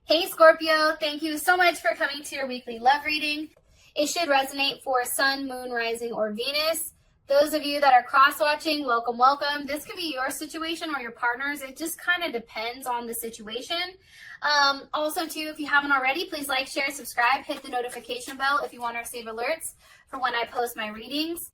Hey Scorpio, thank you so much for coming to your weekly love reading. It should resonate for Sun, Moon, Rising, or Venus. Those of you that are cross-watching, welcome, welcome. This could be your situation or your partner's. It just kind of depends on the situation. Also, too, if you haven't already, please like, share, subscribe, hit the notification bell if you want to receive alerts for when I post my readings.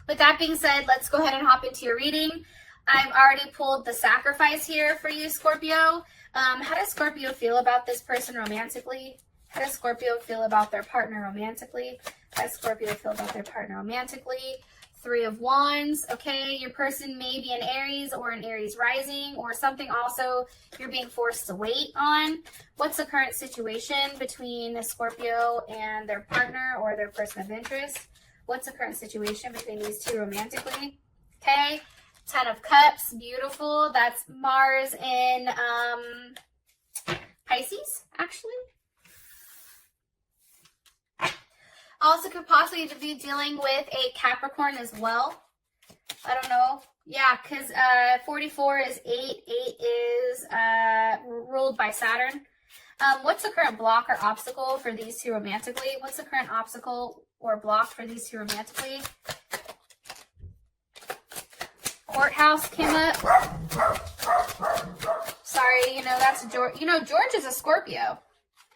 With that being said, let's go ahead and hop into your reading. I've already pulled the sacrifice here for you, Scorpio. How does Scorpio feel about this person romantically? How does Scorpio feel about their partner romantically? How does Scorpio feel about their partner romantically? Three of Wands. Okay, your person may be an Aries or an Aries rising or something also you're being forced to wait on. What's the current situation between a Scorpio and their partner or their person of interest? What's the current situation between these two romantically? Okay. 10 of Cups, beautiful. That's Mars in Pisces, actually. Also could possibly be dealing with a Capricorn as well. I don't know. Yeah, because 44 is 8. 8 is ruled by Saturn. What's the current block or obstacle for these two romantically? What's the current obstacle or block for these two romantically? Courthouse came up. Sorry, that's George. George is a Scorpio.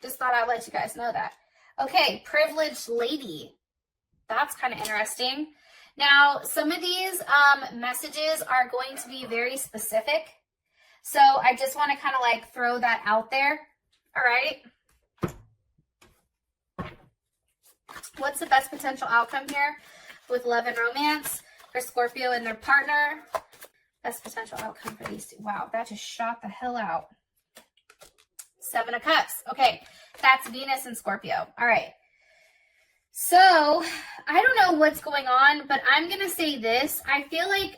Just thought I'd let you guys know that. Okay, privileged lady. That's kind of interesting. Now, some of these messages are going to be very specific. So I just want to kind of like throw that out there. All right. What's the best potential outcome here with love and romance for Scorpio and their partner? Best potential outcome for these two. Wow, that just shot the hell out. 7 of Cups. Okay, that's Venus and Scorpio. All right. So, I don't know what's going on, but I'm going to say this. I feel like,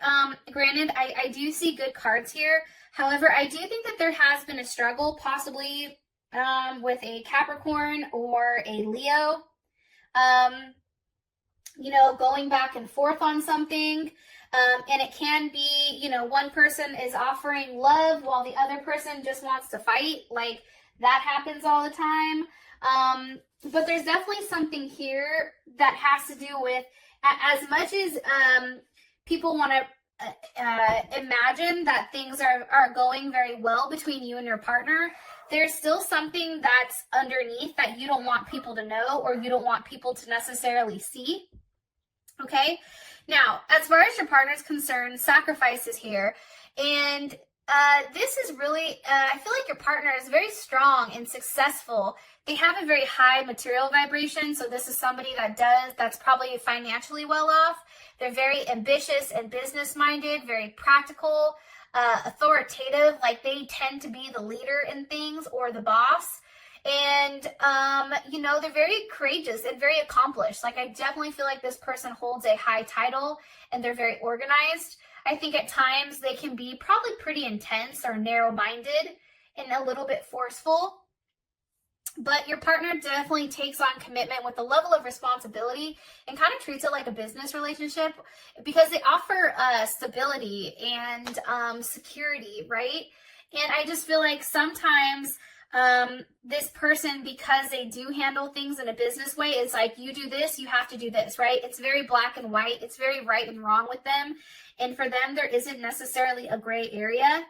granted, I do see good cards here. However, I do think that there has been a struggle, possibly with a Capricorn or a Leo. Going back and forth on something. And it can be, one person is offering love while the other person just wants to fight. Like, that happens all the time. But there's definitely something here that has to do with, as much as people want to imagine that things are going very well between you and your partner, there's still something that's underneath that you don't want people to know or you don't want people to necessarily see. Okay? Now, as far as your partner's concerned, sacrifice is here. And this is really, I feel like your partner is very strong and successful. They have a very high material vibration. So this is somebody that's probably financially well off. They're very ambitious and business-minded, very practical, authoritative. Like they tend to be the leader in things or the boss. And, they're very courageous and very accomplished. Like, I definitely feel like this person holds a high title and they're very organized. I think at times they can be probably pretty intense or narrow-minded and a little bit forceful. But your partner definitely takes on commitment with a level of responsibility and kind of treats it like a business relationship because they offer stability and security, right? And I just feel like sometimes this person, because they do handle things in a business way, it's like, you do this, you have to do this, right? It's very black and white. It's very right and wrong with them. And for them, there isn't necessarily a gray area.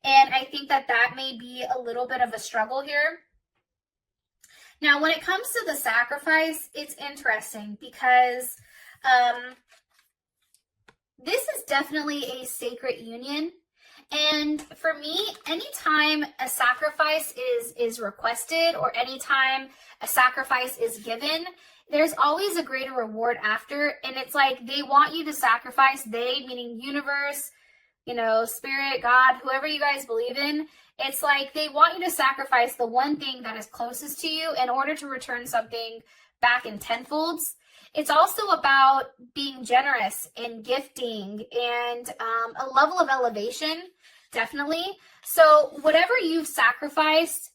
And I think that may be a little bit of a struggle here. Now, when it comes to the sacrifice, it's interesting because this is definitely a sacred union. And for me, anytime a sacrifice is requested or anytime a sacrifice is given, there's always a greater reward after. And it's like they want you to sacrifice, they, meaning universe, spirit, God, whoever you guys believe in. It's like they want you to sacrifice the one thing that is closest to you in order to return something back in tenfolds. It's also about being generous and gifting and a level of elevation, definitely. So whatever you've sacrificed,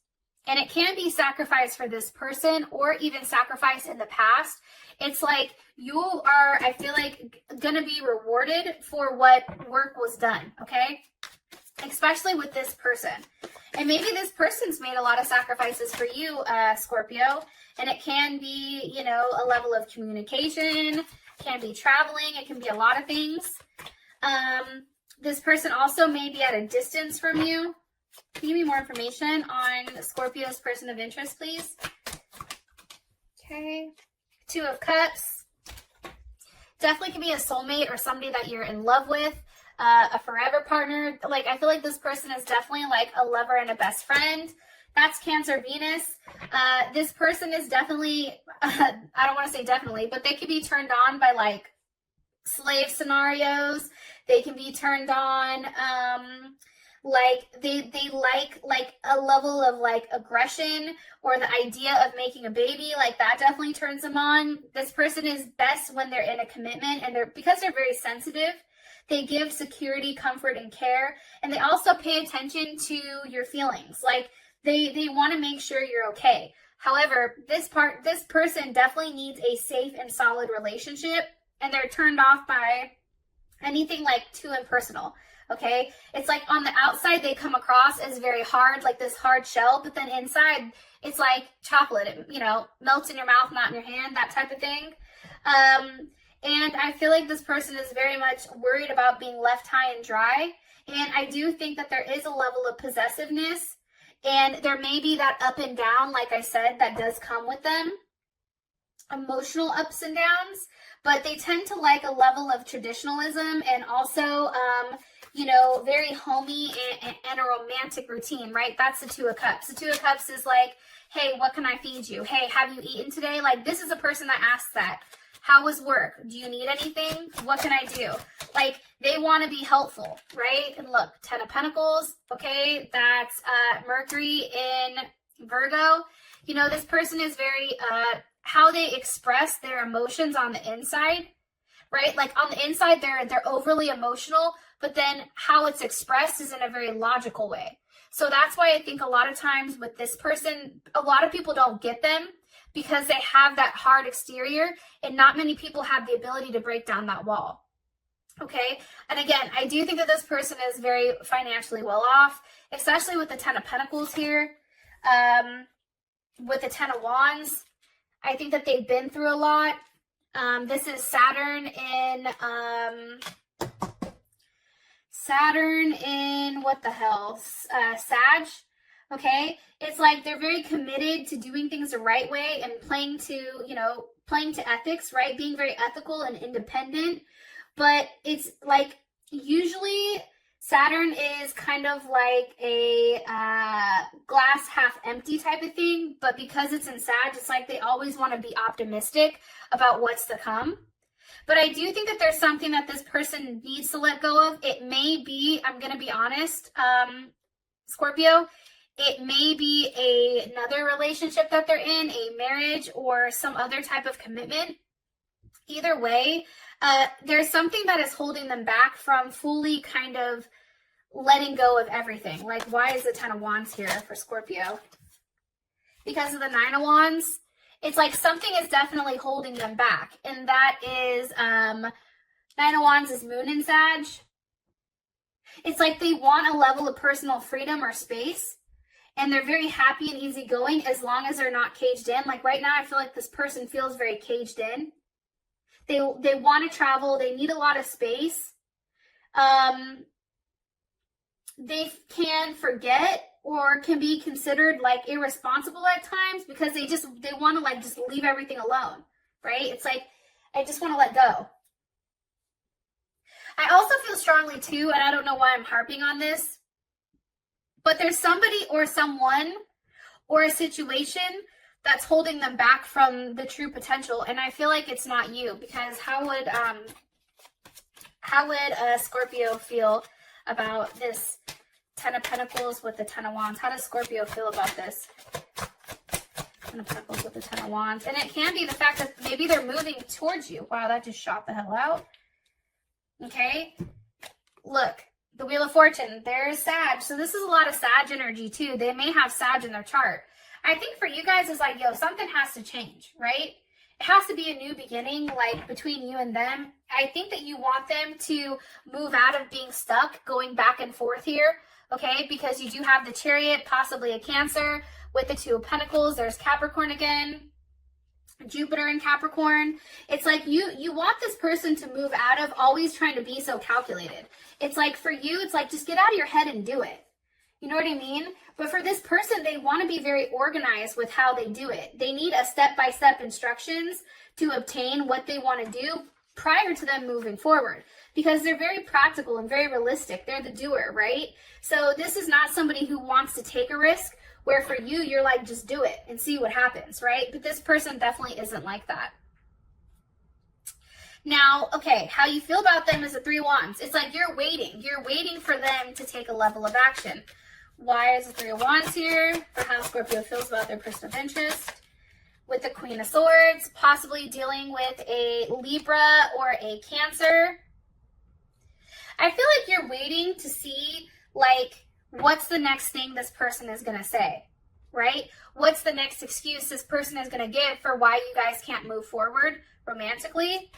and it can be sacrifice for this person or even sacrifice in the past, it's like you are, I feel like, going to be rewarded for what work was done, okay? especially with this person. And maybe this person's made a lot of sacrifices for you, Scorpio. And it can be, you know, a level of communication, can be traveling, it can be a lot of things. This person also may be at a distance from you. Can you give me more information on Scorpio's person of interest, please? Okay. 2 of Cups. Definitely can be a soulmate or somebody that you're in love with, a forever partner. Like, I feel like this person is definitely like a lover and a best friend. That's Cancer Venus. This person is definitely, I don't want to say definitely, but they could be turned on by like slave scenarios. They can be turned on, like they like a level of like aggression or the idea of making a baby. Like that definitely turns them on. This person is best when they're in a commitment, and because they're very sensitive, they give security, comfort, and care. And they also pay attention to your feelings. Like they want to make sure you're okay. However, this person definitely needs a safe and solid relationship, and they're turned off by anything like too impersonal. Okay, it's like on the outside they come across as very hard, like this hard shell, but then inside it's like chocolate. It, you know, melts in your mouth, not in your hand, that type of thing. And I feel like this person is very much worried about being left high and dry. And I do think that there is a level of possessiveness, and there may be that up and down, like I said, that does come with them, emotional ups and downs. But they tend to like a level of traditionalism, and also, you know, very homey and a romantic routine, right? That's the 2 of Cups. The 2 of Cups is like, hey, what can I feed you? Hey, have you eaten today? Like, this is a person that asks that. How was work? Do you need anything? What can I do? Like, they want to be helpful, right? And look, 10 of Pentacles, okay? That's Mercury in Virgo. You know, this person is very, how they express their emotions on the inside, right? Like on the inside, they're overly emotional, but then how it's expressed is in a very logical way. So that's why I think a lot of times with this person, a lot of people don't get them because they have that hard exterior, and not many people have the ability to break down that wall. Okay. And again, I do think that this person is very financially well off, especially with the 10 of Pentacles here. With the 10 of Wands, I think that they've been through a lot. This is Saturn in what the hell? Sag. Okay. It's like they're very committed to doing things the right way and playing to ethics, right? Being very ethical and independent. But it's like usually Saturn is kind of like a glass half empty type of thing, but because it's in Sag, it's like they always want to be optimistic about what's to come. But I do think that there's something that this person needs to let go of. It may be, I'm going to be honest, Scorpio, it may be another relationship that they're in, a marriage or some other type of commitment. Either way, there's something that is holding them back from fully kind of letting go of everything. Like, why is the 10 of Wands here for Scorpio? Because of the 9 of Wands. It's like something is definitely holding them back. And that is, 9 of Wands is Moon in Sag. It's like they want a level of personal freedom or space. And they're very happy and easygoing as long as they're not caged in. Like right now, I feel like this person feels very caged in. They want to travel. They need a lot of space. They can forget or can be considered like irresponsible at times because they want to like just leave everything alone, right? It's like, I just want to let go. I also feel strongly too, and I don't know why I'm harping on this, but there's somebody or someone or a situation that's holding them back from the true potential. And I feel like it's not you, because how would Scorpio feel about this 10 of Pentacles with the 10 of Wands? How does Scorpio feel about this? 10 of Pentacles with the 10 of Wands. And it can be the fact that maybe they're moving towards you. Wow, that just shot the hell out. Okay. Look, the Wheel of Fortune, there's Sag. So this is a lot of Sag energy too. They may have Sag in their chart. I think for you guys, it's like, yo, something has to change, right? It has to be a new beginning, like between you and them. I think that you want them to move out of being stuck, going back and forth here. okay? Because you do have the Chariot, possibly a Cancer with the Two of Pentacles. There's Capricorn again, Jupiter in Capricorn. It's like you want this person to move out of always trying to be so calculated. It's like for you, it's like just get out of your head and do it. You know what I mean? But for this person, they want to be very organized with how they do it. They need a step-by-step instructions to obtain what they want to do prior to them moving forward, because they're very practical and very realistic. They're the doer, right? So this is not somebody who wants to take a risk, where for you, you're like, just do it and see what happens, right? But this person definitely isn't like that. Now, okay, how you feel about them is the Three of Wands. It's like you're waiting. You're waiting for them to take a level of action. Why is the Three of Wands here? For how Scorpio feels about their person of interest. With the Queen of Swords, possibly dealing with a Libra or a Cancer. I feel like you're waiting to see, like, what's the next thing this person is going to say, right? What's the next excuse this person is going to give for why you guys can't move forward romantically?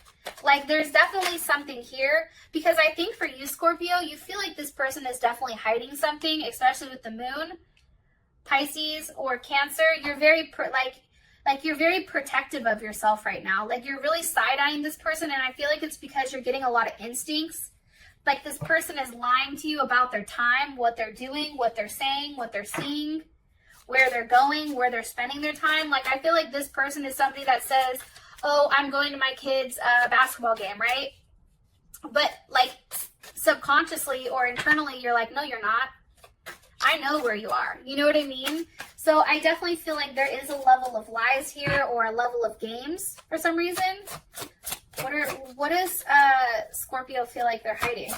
Like, there's definitely something here, because I think for you, Scorpio, you feel like this person is definitely hiding something, especially with the Moon, Pisces, or Cancer. You're very, you're very protective of yourself right now. Like, you're really side-eyeing this person, and I feel like it's because you're getting a lot of instincts. Like, this person is lying to you about their time, what they're doing, what they're saying, what they're seeing, where they're going, where they're spending their time. Like, I feel like this person is somebody that says, oh, I'm going to my kid's basketball game, right? But, like, subconsciously or internally, you're like, no, you're not. I know where you are. You know what I mean? So I definitely feel like there is a level of lies here, or a level of games for some reason. What does Scorpio feel like they're hiding?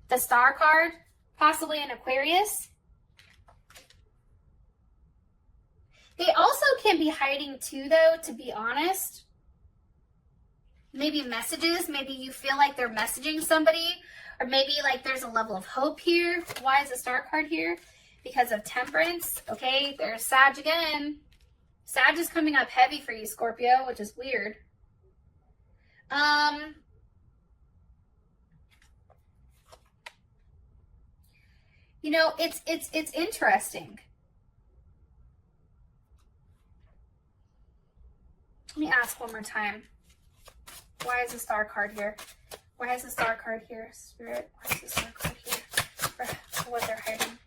The Star card, possibly an Aquarius. They also can be hiding too, though, to be honest. Maybe messages. Maybe you feel like they're messaging somebody. Or maybe like there's a level of hope here. Why is the Star card here? Because of Temperance. Okay, there's Sag again. Sag is coming up heavy for you, Scorpio, which is weird. You know, it's interesting. Let me ask one more time. Why is the Star card here? Why is the Star card here, Spirit? Why is the Star card here? For what they're hiding.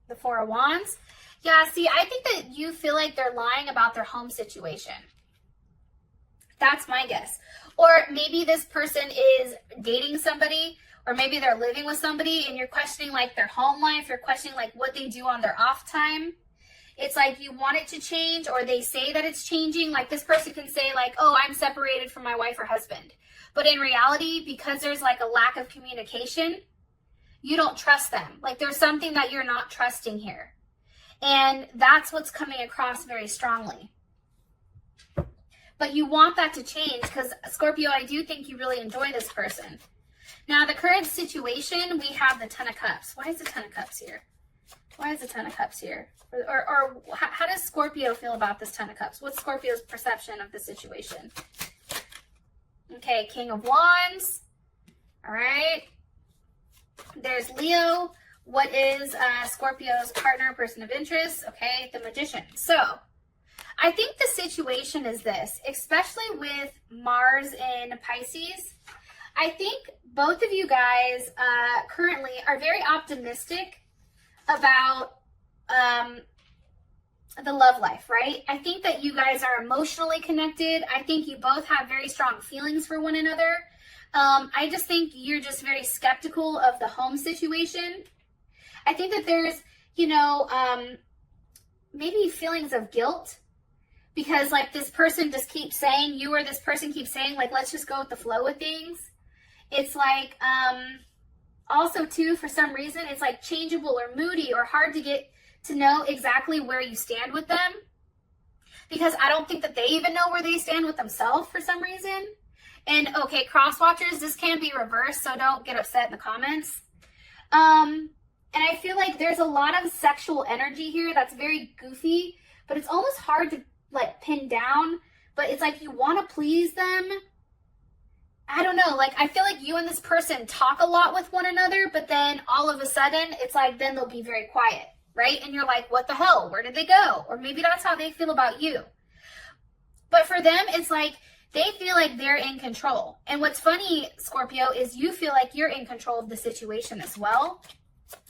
The Four of Wands. Yeah, see, I think that you feel like they're lying about their home situation. That's my guess. Or maybe this person is dating somebody, or maybe they're living with somebody and you're questioning like their home life, you're questioning like what they do on their off time. It's like you want it to change, or they say that it's changing. Like this person can say like, oh, I'm separated from my wife or husband. But in reality, because there's like a lack of communication, you don't trust them. Like there's something that you're not trusting here. And that's what's coming across very strongly. But you want that to change, because Scorpio, I do think you really enjoy this person. Now, the current situation, we have the Ten of Cups. Why is the Ten of Cups here? Why is the Ten of Cups here? Or how does Scorpio feel about this Ten of Cups? What's Scorpio's perception of the situation? Okay, King of Wands. All right. There's Leo. What is Scorpio's partner, person of interest? Okay, the Magician. So, I think the situation is this, especially with Mars in Pisces. I think both of you guys currently are very optimistic about the love life, right? I think that you guys are emotionally connected. I think you both have very strong feelings for one another. I just think you're just very skeptical of the home situation. I think that there's, you know, maybe feelings of guilt, because like this person just keeps saying, you or this person keeps saying, like, let's just go with the flow with things. It's like, also too, for some reason, it's like changeable or moody or hard to get to know exactly where you stand with them, because I don't think that they even know where they stand with themselves for some reason. And okay, cross watchers, this can be reversed, so don't get upset in the comments. And I feel like there's a lot of sexual energy here that's very goofy, but it's almost hard to like pin down. But it's like you want to please them, I don't know, like, I feel like you and this person talk a lot with one another, but then all of a sudden, it's like, then they'll be very quiet, right? And you're like, what the hell? Where did they go? Or maybe that's how they feel about you. But for them, it's like, they feel like they're in control. And what's funny, Scorpio, is you feel like you're in control of the situation as well.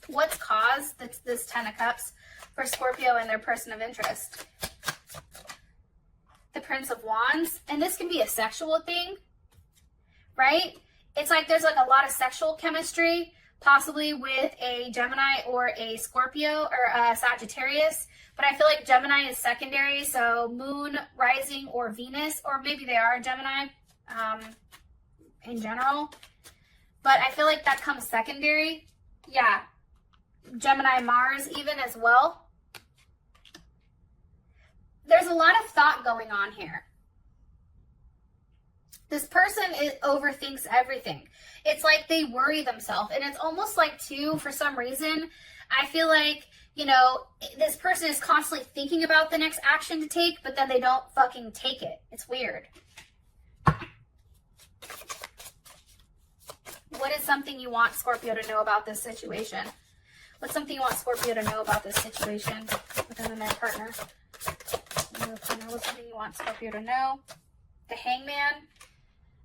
What's caused this 10 of Cups for Scorpio and their person of interest? The Prince of Wands. And this can be a sexual thing, right? It's like there's like a lot of sexual chemistry, possibly with a Gemini or a Scorpio or a Sagittarius. But I feel like Gemini is secondary, so Moon, Rising, or Venus, or maybe they are Gemini in general. But I feel like that comes secondary. Yeah, Gemini, Mars even as well. There's a lot of thought going on here. This person overthinks everything. It's like they worry themselves. And it's almost like, too, for some reason, I feel like, you know, this person is constantly thinking about the next action to take, but then they don't fucking take it. It's weird. What is something you want Scorpio to know about this situation? What's something you want Scorpio to know about this situation with them and their partner? What's something you want Scorpio to know? The Hangman.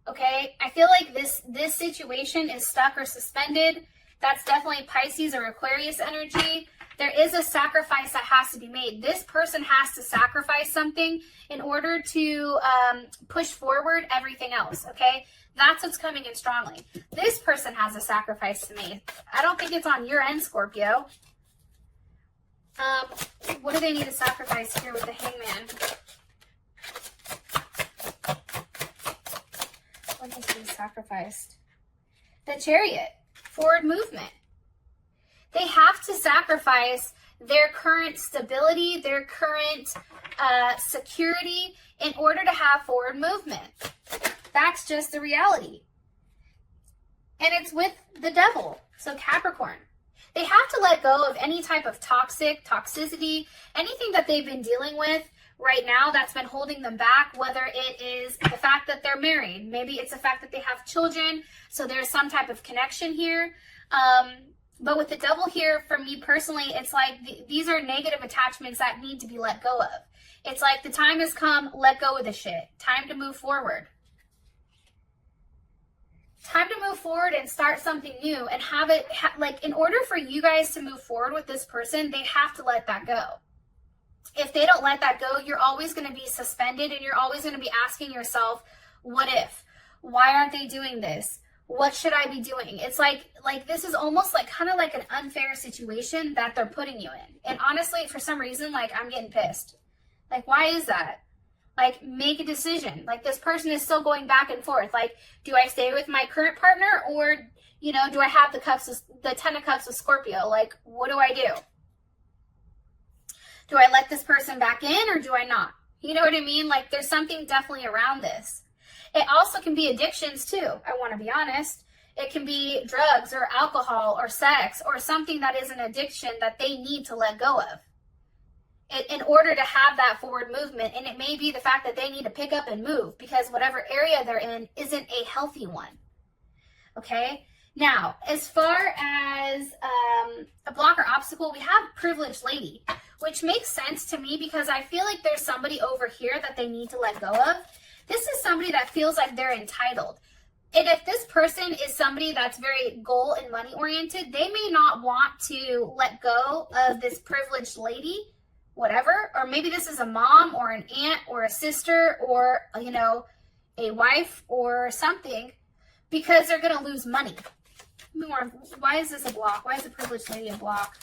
Okay, I feel like this situation is stuck or suspended. That's definitely Pisces or Aquarius energy. There is a sacrifice that has to be made. This person has to sacrifice something in order to push forward everything else, okay? That's what's coming in strongly. This person has a sacrifice to make. I don't think it's on your end, Scorpio. What do they need to sacrifice here with the Hangman? What needs to be sacrificed? The Chariot. Forward movement. They have to sacrifice their current stability, their current security in order to have forward movement. That's just the reality. And it's with the devil, so Capricorn. They have to let go of any type of toxicity, anything that they've been dealing with right now that's been holding them back, whether it is the fact that they're married, maybe it's the fact that they have children, so there's some type of connection here. But with the devil here, for me personally, it's like these are negative attachments that need to be let go of. It's like the time has come, let go of the shit. Time to move forward. Time to move forward and start something new and have it, like, in order for you guys to move forward with this person, they have to let that go. If they don't let that go, you're always going to be suspended and you're always going to be asking yourself, what if? Why aren't they doing this? What should I be doing? It's like this is almost like kind of like an unfair situation that they're putting you in. And honestly, for some reason, like, I'm getting pissed. Like, why is that? Like, make a decision. Like, this person is still going back and forth. Like, do I stay with my current partner or, you know, do I have the 10 of Cups with Scorpio? Like, what do I do? Do I let this person back in or do I not? You know what I mean? Like, there's something definitely around this. It also can be addictions too, I want to be honest. It can be drugs or alcohol or sex or something that is an addiction that they need to let go of in order to have that forward movement. And it may be the fact that they need to pick up and move because whatever area they're in isn't a healthy one. Okay? Now, as far as a block or obstacle, we have privileged lady, which makes sense to me because I feel like there's somebody over here that they need to let go of. This is somebody that feels like they're entitled. And if this person is somebody that's very goal and money oriented, they may not want to let go of this privileged lady, whatever. Or maybe this is a mom or an aunt or a sister or, you know, a wife or something because they're going to lose money. Why is this a block? Why is a privileged lady a block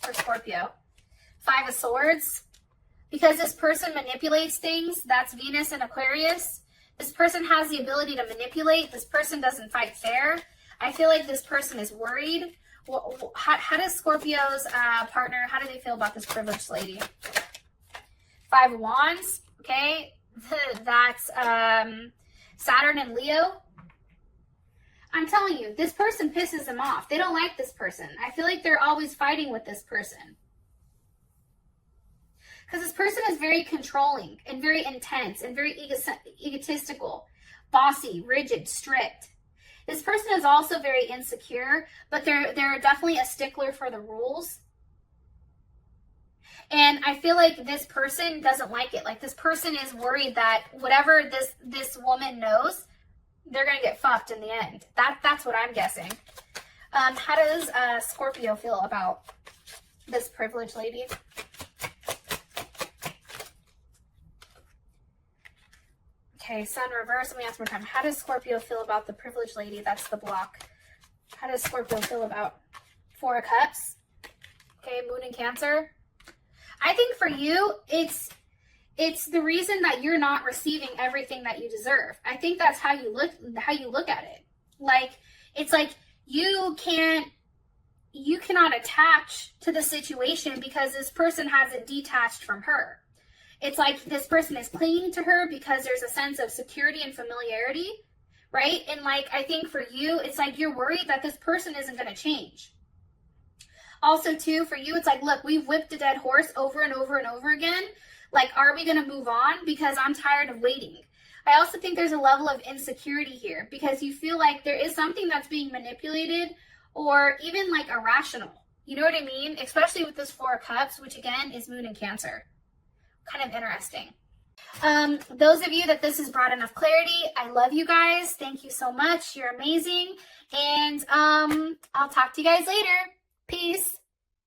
for Scorpio? 5 of Swords. Because this person manipulates things, that's Venus and Aquarius. This person has the ability to manipulate. This person doesn't fight fair. I feel like this person is worried. How does Scorpio's partner, how do they feel about this privileged lady? 5 of Wands, okay? That's Saturn and Leo. I'm telling you, this person pisses them off. They don't like this person. I feel like they're always fighting with this person. Because this person is very controlling and very intense and very egotistical. bossy, rigid, strict. This person is also very insecure, but they're definitely a stickler for the rules. And I feel like this person doesn't like it. Like, this person is worried that whatever this woman knows, they're going to get fucked in the end. That's what I'm guessing. How does Scorpio feel about this privileged lady? Okay, sun reverse. Let me ask one more time. How does Scorpio feel about the privileged lady? That's the block. How does Scorpio feel about Four of Cups? Okay, moon in Cancer. I think for you, it's the reason that you're not receiving everything that you deserve. I think that's how you look at it. Like, it's like you cannot attach to the situation because this person hasn't detached from her. It's like this person is clinging to her because there's a sense of security and familiarity, right? And like, I think for you, it's like you're worried that this person isn't going to change. Also, too, for you, it's like, look, we've whipped a dead horse over and over and over again. Like, are we going to move on? Because I'm tired of waiting. I also think there's a level of insecurity here because you feel like there is something that's being manipulated or even like irrational. You know what I mean? Especially with this Four of Cups, which again is moon in Cancer. Kind of interesting. Those of you that this has brought enough clarity, I love you guys. Thank you so much. You're amazing. And I'll talk to you guys later. Peace.